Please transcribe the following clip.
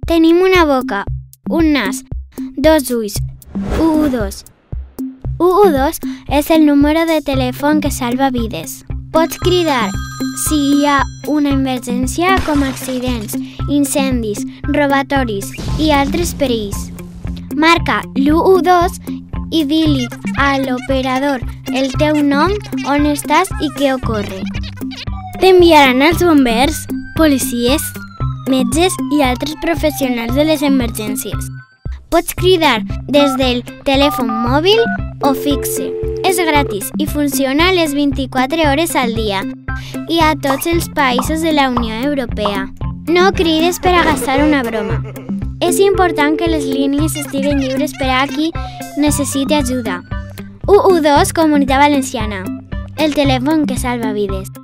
Tenim una boca, un nas, 2 ulls, 112. 112 és el número de telèfon que salva vides. Pots cridar si hi ha una emergència com accidents, incendis, robatoris i altres perills. Marca l'112 i di-li a l'operador el teu nom, on estàs i què ocorre. T'enviaran els bombers, policies, metges i altres professionals de les emergències. Pots cridar des del telèfon mòbil o fixe. És gratis i funciona les 24 hores al dia i a tots els països de la Unió Europea. No crides per a gastar una broma. És important que les línies estiguen lliures per a qui necessiti ajuda. 112 Comunitat Valenciana, el telèfon que salva vides.